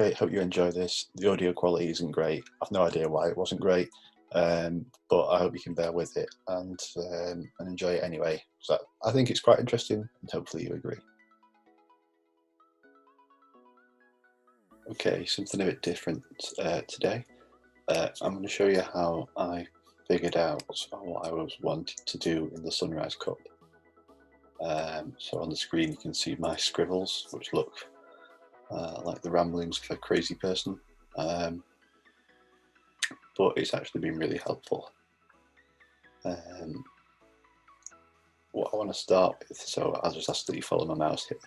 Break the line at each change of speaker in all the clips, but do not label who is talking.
Okay, hope you enjoy this. The audio quality isn't great. I've no idea why it wasn't great, but I hope you can bear with it and enjoy it anyway. So I think it's quite interesting, and hopefully you agree. Okay, something a bit different today. I'm going to show you how I figured out what I was wanting to do in the Sunrise Cup. So on the screen you can see my scribbles, which look like the ramblings of a crazy person, but it's actually been really helpful. What I want to start with, so I'll just ask that you follow my mouse here.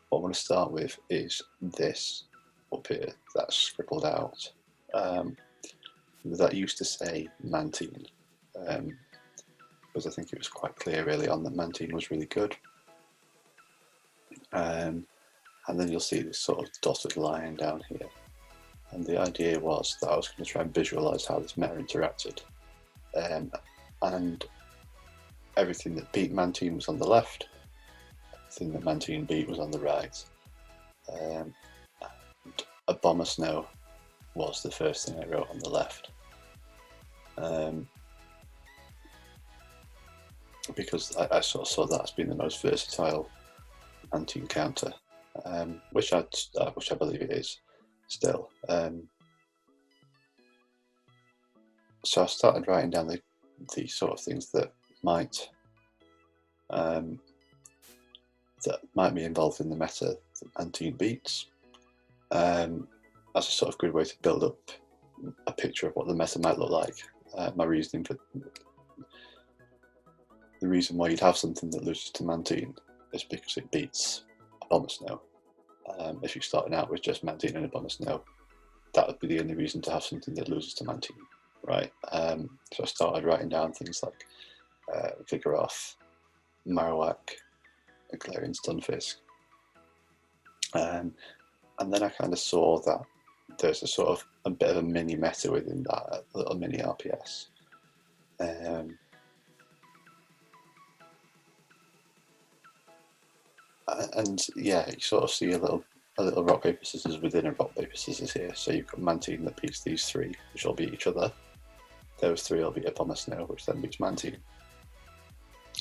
What I want to start with is this up here that's scribbled out. That used to say Mantine, because I think it was quite clear early on that Mantine was really good. And then you'll see this sort of dotted line down here. And the idea was that I was going to try and visualize how this meta interacted. And everything that beat Mantine was on the left, everything that Mantine beat was on the right. And Abomasnow was the first thing I wrote on the left. Because I sort of saw that as being the most versatile Mantine counter, which I believe it is still. So I started writing down the sort of things that might be involved in the meta that Mantine beats, as a sort of good way to build up a picture of what the meta might look like. My reasoning for the reason why you'd have something that loses to Mantine is because it beats Abomasnow. If you're starting out with just Mantine and Abomasnow, that would be the only reason to have something that loses to Mantine, right? So I started writing down things like Vigoroth, Marowak, Galarian Stunfisk, and then I kind of saw that there's a sort of a bit of a mini meta within that, a little mini RPS. And yeah, you sort of see a little rock paper scissors within a rock paper scissors here. So you've got Mantine that beats these three, which will beat each other. Those three will beat Abomasnow, which then beats Mantine.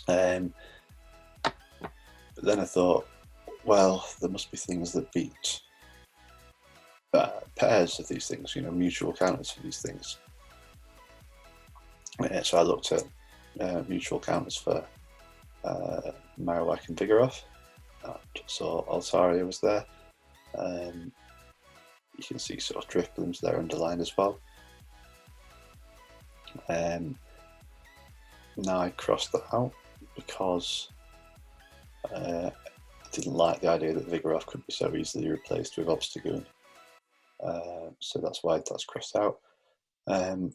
But then I thought, well, there must be things that beat pairs of these things, mutual counters for these things. So I looked at mutual counters for Marowak and Vigoroth. So Altaria was there. You can see sort of Drifloon's there underlined as well. Now I crossed that out because I didn't like the idea that Vigoroth could be so easily replaced with Obstagoon. So that's why that's crossed out. Then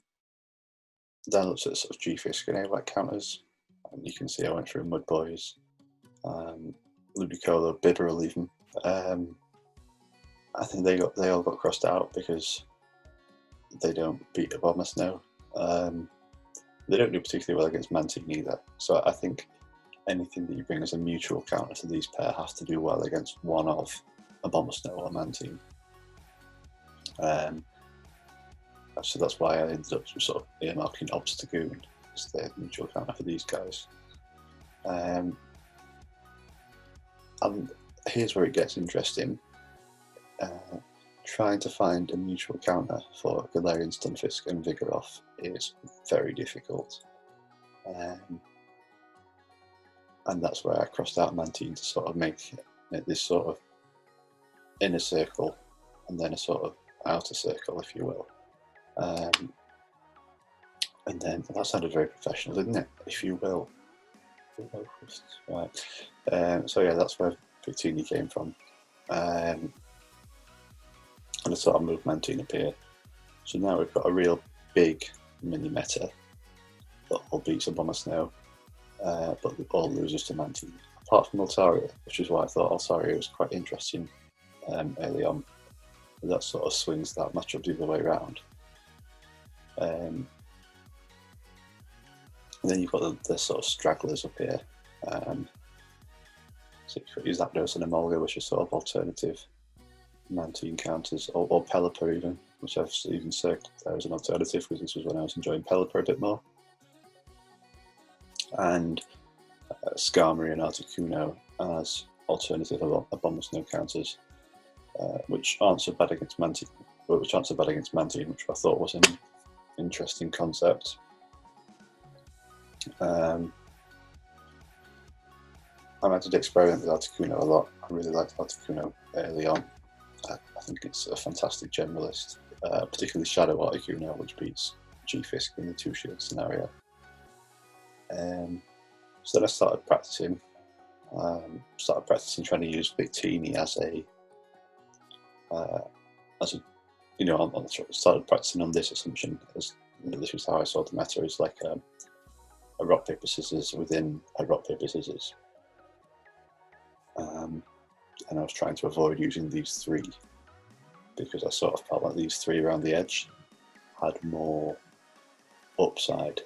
I looked at sort of G-Fisk and A-White counters, and you can see I went through Mudboys, Ludicolo, Bidderel even. I think they all got crossed out because they don't beat Abomasnow. They don't do particularly well against Mantine either. So I think anything that you bring as a mutual counter to these pair has to do well against one of Abomasnow or Mantine. So that's why I ended up sort of earmarking Obstagoon as the mutual counter for these guys. And here's where it gets interesting. Trying to find a mutual counter for Galarian Stunfisk and Vigoroth is very difficult. And that's where I crossed out Mantine to sort of make this sort of inner circle and then a sort of outer circle, if you will. And then that sounded very professional, didn't it? If you will. Right. So yeah, that's where Victini came from. And I sort of moved Mantine up here. So now we've got a real big mini meta that all beats Abomasnow, but all loses to Mantine. Apart from Altaria, which is why I thought Altaria was quite interesting early on. That sort of swings that matchup the other way around. And then you've got the sort of stragglers up here. So you've got your Zapdos and Emolga, which are sort of alternative Mantine counters, or Pelipper even, which I've even said there as an alternative, because this was when I was enjoying Pelipper a bit more. And Skarmory and Articuno as alternative Abomasnow counters, which aren't so bad against Mantine, which I thought was an interesting concept. I did experiment with Articuno a lot. I really liked Articuno early on. I think it's a fantastic generalist, particularly Shadow Articuno, which beats G-Fisk in the 2-shield scenario. So then I started practicing. Trying to use Victini as a started practicing on this assumption, as this was how I saw the meta, as like a rock paper scissors within a rock paper scissors. And I was trying to avoid using these 3 because I sort of felt like these 3 around the edge had more upside,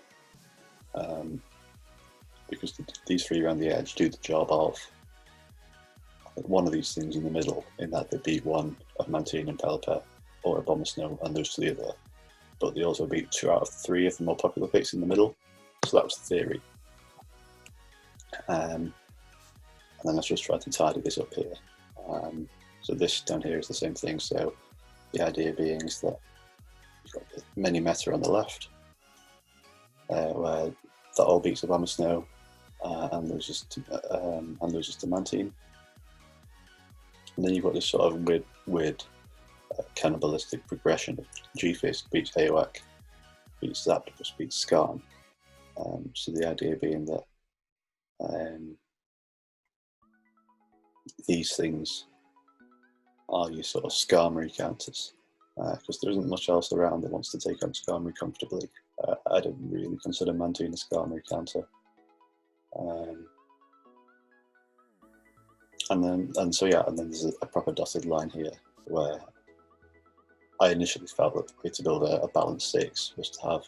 because these 3 around the edge do the job of one of these things in the middle, in that they beat one of Mantine and Pelipper or Abomasnow and lose to the other, but they also beat 2 out of 3 of the more popular picks in the middle. So that was the theory. And then I just tried to tidy this up here. So this down here is the same thing. So the idea being is that you've got the mini meta on the left, where that all beats Abomasnow and loses to Mantine. And then you've got this sort of weird cannibalistic progression of G-Fisk beats Aoak, beats Zapdos, beats Skarn. So the idea being that these things are your sort of Skarmory counters, because there isn't much else around that wants to take on Skarmory comfortably. I don't really consider Mantine a Skarmory counter. And then there's a proper dotted line here where I initially felt that the way to build a balanced 6 was to have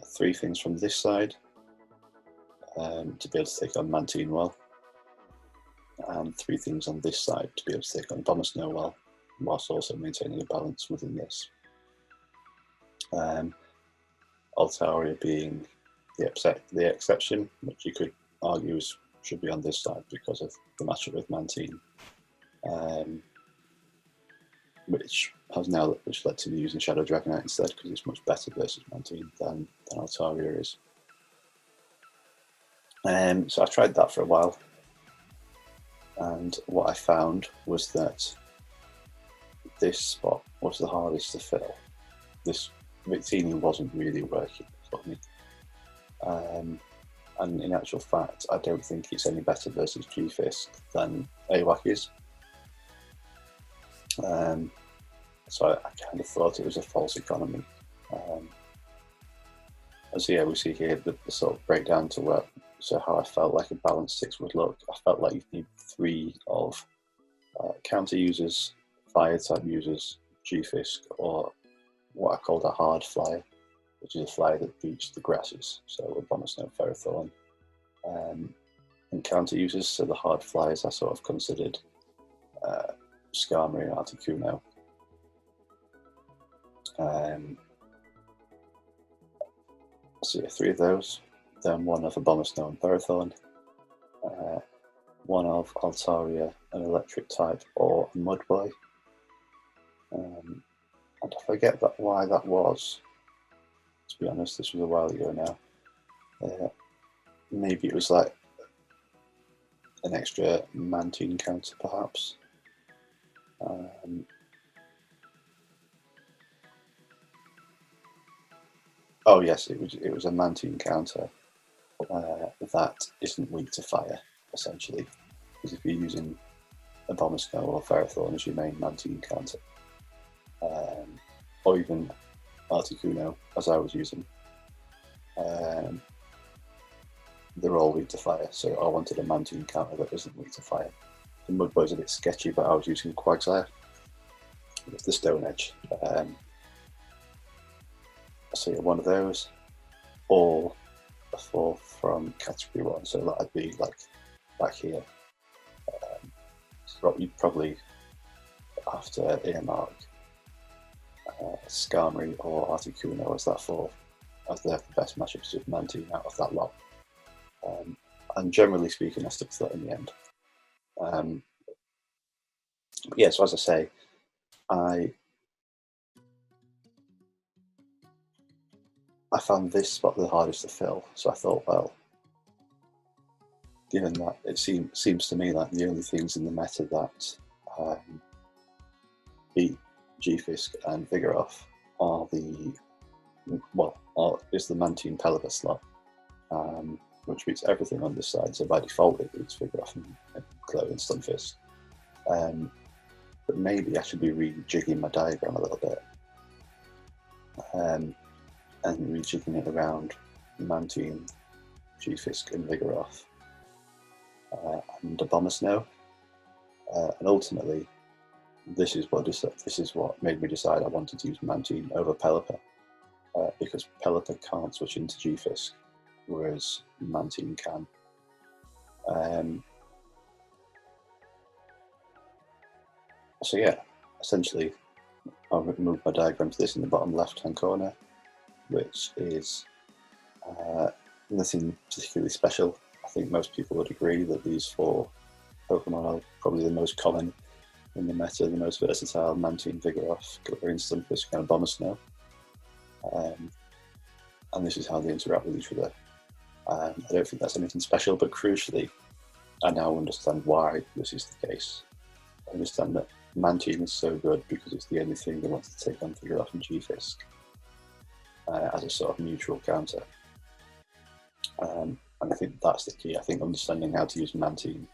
3 things from this side to be able to take on Mantine well, and 3 things on this side to be able to take on Abomasnow well, whilst also maintaining a balance within this. Altaria being the exception, which you could argue should be on this side because of the matchup with Mantine, which led to me using Shadow Dragonite instead, because it's much better versus Mantine than Altaria is. So I tried that for a while, and what I found was that this spot was the hardest to fill. This Victini wasn't really working for me. And in actual fact, I don't think it's any better versus G-Fisk than Aoak is. So I kind of thought it was a false economy. So yeah, we see here the sort of breakdown to work. So how I felt like a balanced 6 would look. I felt like you need 3 of counter users, fire type users, G-Fisk, or what I called a hard flyer, which is a flyer that beats the grasses. So Abomasnow, Ferrothorn, and counter users. So the hard flyers I sort of considered Skarmory and Articuno. So yeah, 3 of those. Then 1 of Abomasnow and Ferrothorn. 1 of Altaria, an electric type, or a Mudboy. And I forget why that was. To be honest, this was a while ago now. Maybe it was like an extra Mantine counter, perhaps. Oh yes, it was a Mantine counter that isn't weak to fire, essentially. Because if you're using Abomasnow or Ferrothorn as your main Mantine counter, or even Articuno, as I was using, they're all weak to fire, so I wanted a Mantine counter that isn't weak to fire. The Mudboy's a bit sketchy, but I was using Quagsire with the Stone Edge. So yeah, 1 of those, or a 4 from category 1, so that'd be like back here. So you'd probably after Earmark, Skarmory or Articuno as that fourth, as they have the best matchups with Mantine out of that lot. And generally speaking, I stuck to that in the end. But yeah, so as I say, I found this spot the hardest to fill. So I thought, well, given that it seems to me like the only things in the meta that beat G-Fisk and Vigoroth are is the Mantine Pelipper slot, which beats everything on this side. So by default, it beats Vigoroth and Clay and Stunfisk. But maybe I should be rejigging my diagram a little bit, and rejigging it around Mantine, G-Fisk, and Vigoroth, and Abomasnow. And ultimately, this is what made me decide I wanted to use Mantine over Pelipper, because Pelipper can't switch into G-Fisk, whereas Mantine can. So yeah, essentially, I'll move my diagram to this in the bottom left-hand corner, which is nothing particularly special. I think most people would agree that these four Pokemon are probably the most common in the meta, the most versatile: Mantine, Vigoroth, Galarian, Stunfisk, and Abomasnow. And this is how they interact with each other. I don't think that's anything special, but crucially, I now understand why this is the case. I understand that Mantine is so good because it's the only thing that wants to take on Vigoroth and G-Fisk as a sort of neutral counter. And I think that's the key. I think understanding how to use Mantine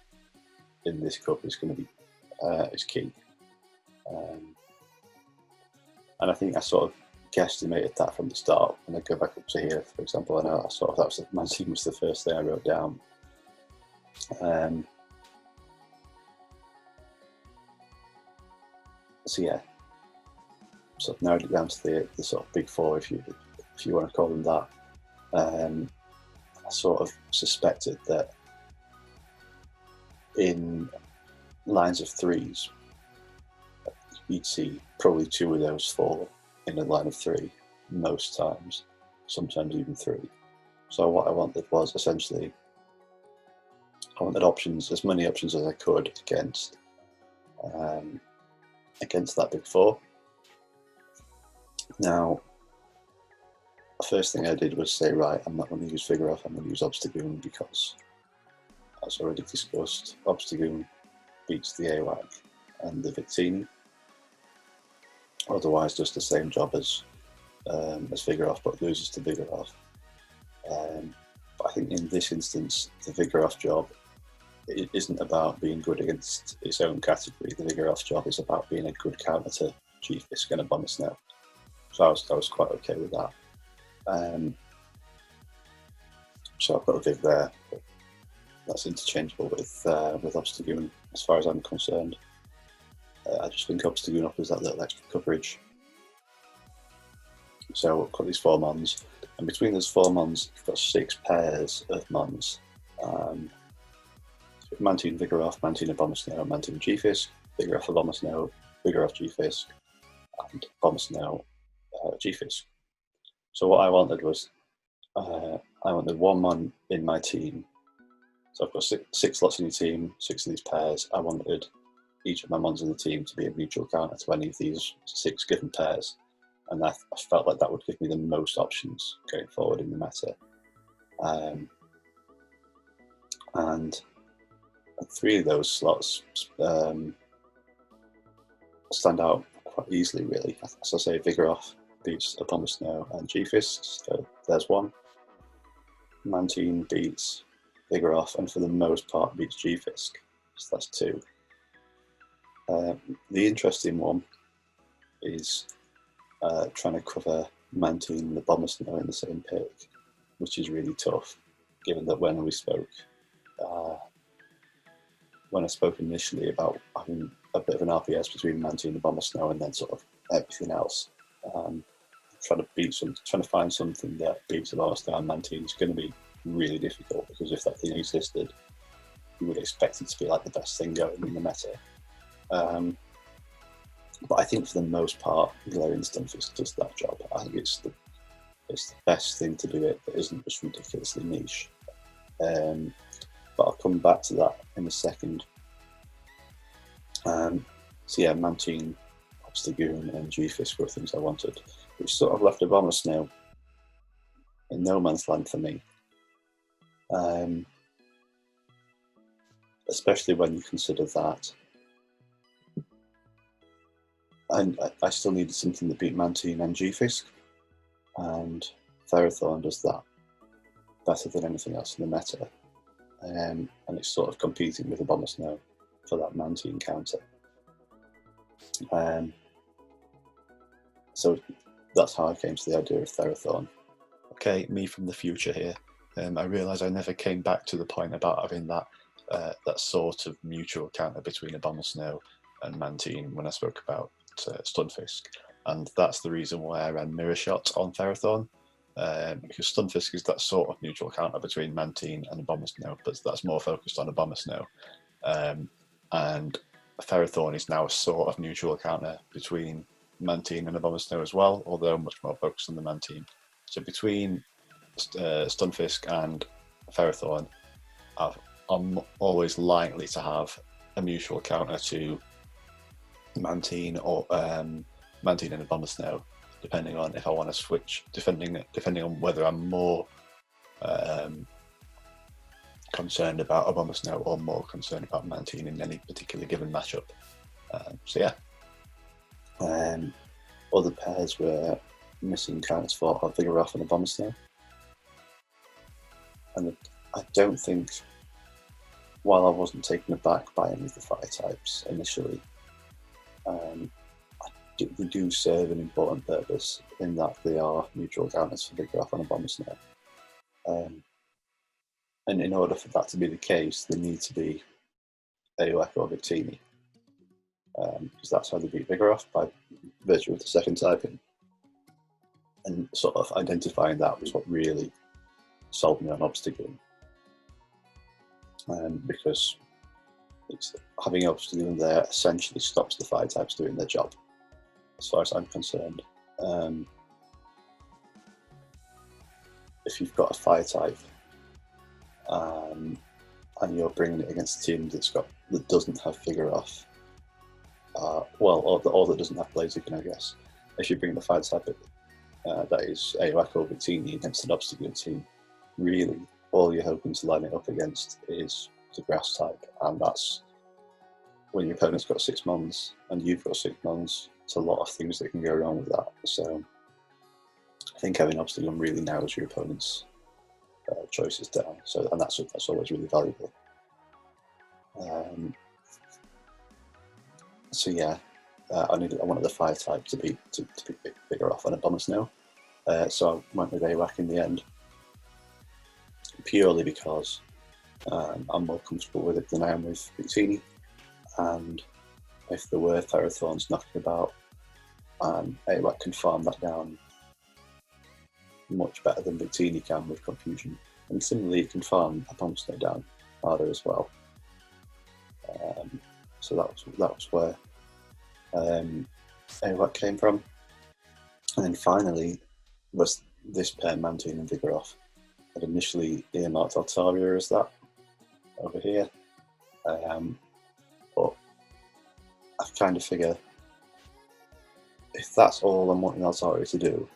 in this cup is going to be is key. And I think I sort of guesstimated that from the start. When I go back up to here, for example, I know Mantine was the first thing I wrote down. So yeah, sort of narrowed it down to the sort of big four, if you want to call them that. I sort of suspected that in lines of threes, you'd see probably two of those four in a line of three most times, sometimes even three. So what I wanted was essentially, I wanted options, as many options as I could against that big four. Now, the first thing I did was say, right, I'm not going to use Vigoroth, I'm going to use Obstagoon, because, as already discussed, Obstagoon beats the AWAC and the Victini. Otherwise, does the same job as Vigoroth, but loses to Vigoroth. But I think in this instance, the Vigoroth job, it isn't about being good against its own category. The Vigoroth job is about being a good counter to G-Fisk and Abomasnow. So I was quite okay with that. So I've got a Vig there, but that's interchangeable with Obstagoon as far as I'm concerned. I just think Obstagoon offers that little extra coverage. So I've got these four Mons, and between those four Mons, you've got 6 pairs of Mons. Mantine, Vigoroth, Mantine, Abomasnow, Mantine, G-Fisk, Vigoroth, Abomasnow, Vigoroth, G-Fisk, and Abomasnow, G-Fisk. So what I wanted was, I wanted one Mon in my team. So I've got six slots in your team, 6 of these pairs. I wanted each of my Mons in the team to be a neutral counter to any of these 6 given pairs. And I felt like that would give me the most options going forward in the meta. And 3 of those slots stand out quite easily, really. As I say, Vigoroth beats Abomasnow and G-Fisk, so there's one. Mantine beats Vigoroth, and for the most part beats G-Fisk, so that's 2. The interesting one is trying to cover Mantine and Abomasnow in the same pick, which is really tough, given that when I spoke initially about having a bit of an RPS between Mantine and Abomasnow and then sort of everything else, trying to find something that beats Abomasnow and Mantine is going to be really difficult, because if that thing existed, you would expect it to be like the best thing going in the meta. But I think for the most part, Galarian Stunfisk does that job. I think it's the best thing to do it that isn't just ridiculously niche. But I'll come back to that in a second. So yeah, Mantine, Obstagoon and G-Fisk were things I wanted, which sort of left Abomasnow in no man's land for me. Especially when you consider that I still needed something that beat Mantine and G-Fisk, and Ferrothorn does that better than anything else in the meta. And it's sort of competing with Abomasnow for that Mantine counter. So that's how I came to the idea of Ferrothorn. Okay, me from the future here. I realise I never came back to the point about having that sort of mutual counter between Abomasnow and Mantine when I spoke about Stunfisk, and that's the reason why I ran Mirror Shot on Ferrothorn, because Stunfisk is that sort of mutual counter between Mantine and Abomasnow, but that's more focused on Abomasnow, and Ferrothorn is now a sort of mutual counter between Mantine and Abomasnow as well, although much more focused on the Mantine. So between Stunfisk and Ferrothorn, I'm always likely to have a mutual counter to Mantine or Mantine and Abomasnow, depending on if I want to switch, depending on whether I'm more concerned about Abomasnow or more concerned about Mantine in any particular given matchup. So yeah. Other pairs were missing counters for Vigoroth and Abomasnow. And I don't think, while I wasn't taken aback by any of the fire types initially, they do serve an important purpose in that they are neutral counters for Vigoroth and Abomasnow. And in order for that to be the case, they need to be AOEK or Victini, because that's how they beat Vigoroth, by virtue of the second typing. And sort of identifying that was what really sold me on Obstagoon, because having Obstagoon there essentially stops the fire types doing their job, as far as I'm concerned. If you've got a fire type and you're bringing it against a team that doesn't have Vigoroth, or that doesn't have Blaziken, I guess. If you bring the fire type that is AOEK or Victini against an Obstagoon team, really all you're hoping to line it up against is the grass type, and that's when your opponent's got 6 mons and you've got 6 mons. It's a lot of things that can go wrong with that. So I think having Obstagoon really narrows your opponent's choices down. So, and that's always really valuable. So yeah, I wanted the fire type to be Vigoroth and Abomasnow. So I went with AWAC in the end, purely because I'm more comfortable with it than I am with Victini, and if there were Ferrothorns knocking about, AWAC can farm that down much better than Victini can with Confusion, and similarly it can farm Abomasnow down harder as well. So that was where AWAC came from. And then finally was this pair, Mantine and Vigoroth. I'd initially earmarked Altaria as that over here, but I kind of figure if that's all I'm wanting Altaria to do,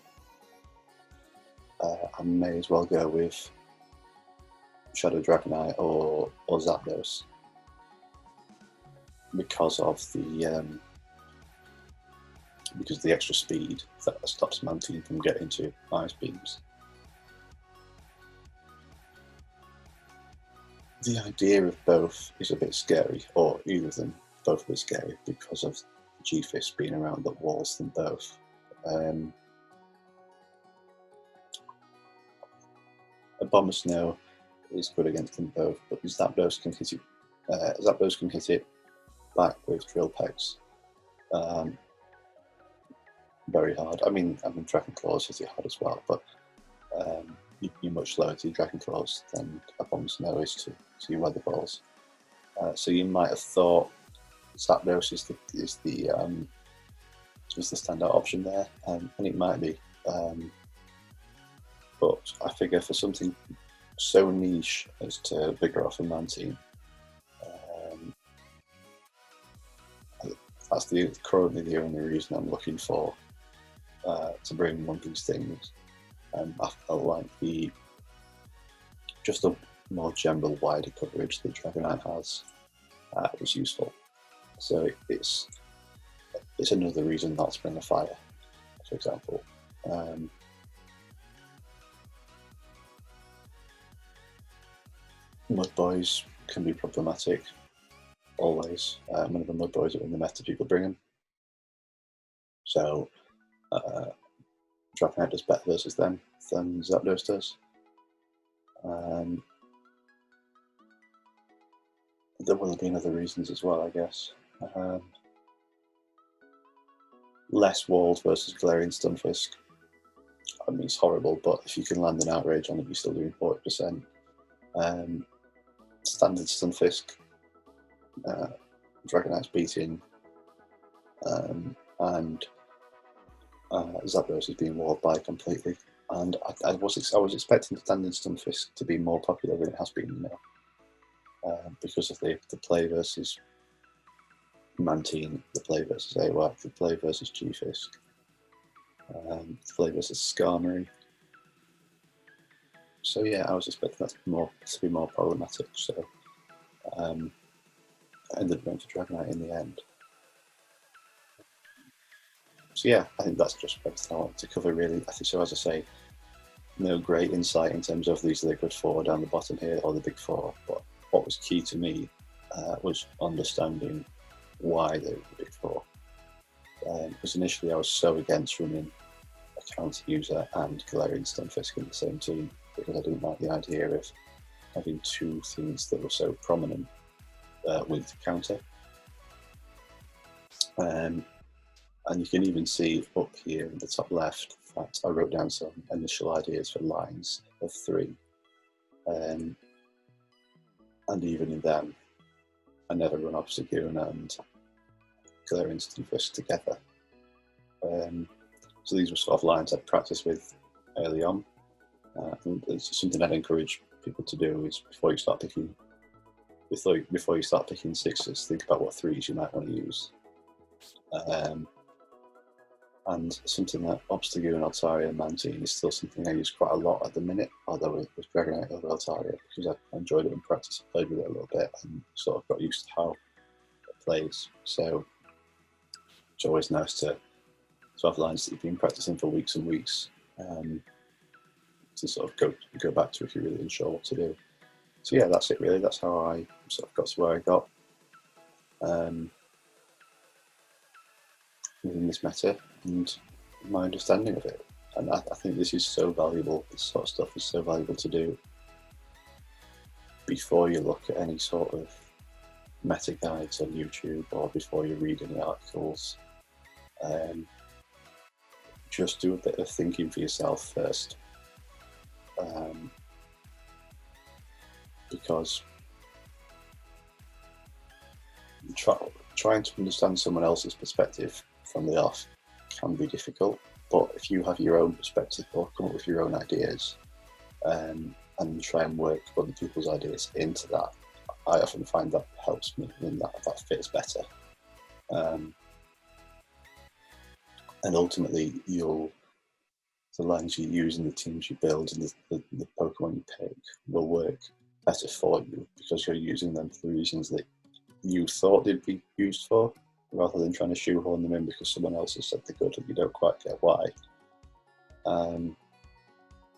I may as well go with Shadow Dragonite or Zapdos, because of the extra speed that stops Mantine from getting to Ice Beams. The idea of both is a bit scary, or either of them both a bit scary, because of G-Fisk being around the walls than both. Abomasnow is good against them both, but Zapdos can hit it back with Drill Pegs very hard. I mean Dragon Claws hit it hard as well, but you're much slower to Dragon Claws than Abomasnow is to your Weather Balls. So you might have thought Zapdos is the is the standout option there, and it might be. But I figure for something so niche as to Vigoroth and Mantine, that's currently the only reason I'm looking for to bring one of these things. I felt like just a more general, wider coverage that Dragonite has was useful. So it's another reason not to bring a fire, for example. Mud Boys can be problematic, always. One of the Mud Boys are in the meta, people bring them. So Dragonite does better versus them than Zapdos does. There will be other reasons as well, I guess. Less walled versus Galarian Stunfisk. I mean, it's horrible, but if you can land an outrage on it, you're still doing 40%. Standard Stunfisk, Dragonite's beating, and Zapdos is being walled by completely. And I was expecting standard Stunfisk to be more popular than it has been, you know, because of the play versus Mantine, the play versus AWAC, the play versus G-Fisk, the play versus Skarmory. So yeah, I was expecting that to be more problematic. So I ended up going for Dragonite in the end. So yeah, I think that's just everything I wanted to cover, really. I think so. As I say, no great insight in terms of these are the good four down the bottom here, or the big four. But what was key to me was understanding why they were the big four. Because initially I was so against running a counter user and Galarian Stunfisk in the same team, because I didn't like the idea of having two things that were so prominent with counter. And you can even see up here in the top left that I wrote down some initial ideas for lines of 3. And even in them, I never run Obstagoon and Galarian Stunfisk together. So these were sort of lines I'd practiced with early on. And it's something I'd encourage people to do is before you start picking sixes, think about what 3s you might want to use. And something like Obstagoon, Altaria, and Mantine is still something I use quite a lot at the minute, although with Dragonite over Altaria, because I enjoyed it in practice. I played with it a little bit and sort of got used to how it plays. So it's always nice to have lines that you've been practicing for weeks and weeks to sort of go back to if you're really unsure what to do. So yeah, that's it really. That's how I sort of got to where I got within this meta and my understanding of it. And I think this is so valuable. This sort of stuff is so valuable to do before you look at any sort of meta guides on YouTube or before you read any articles. Just do a bit of thinking for yourself first. Because trying to understand someone else's perspective from the off can be difficult, but if you have your own perspective or come up with your own ideas and try and work other people's ideas into that, I often find that helps me and that fits better. And ultimately, the lines you use and the teams you build and the Pokemon you pick will work better for you because you're using them for the reasons that you thought they'd be used for, rather than trying to shoehorn them in because someone else has said they're good and you don't quite get why.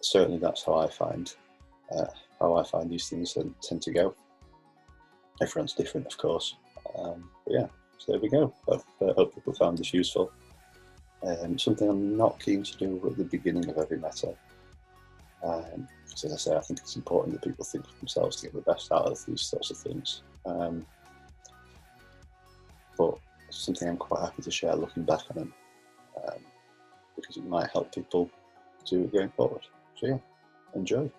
Certainly that's how I find these things tend to go. Everyone's different, of course. But yeah, so there we go. I hope people found this useful. Something I'm not keen to do at the beginning of every meta. Because as I say, I think it's important that people think for themselves to get the best out of these sorts of things. But it's something I'm quite happy to share looking back on them, because it might help people do it going forward. So yeah, enjoy.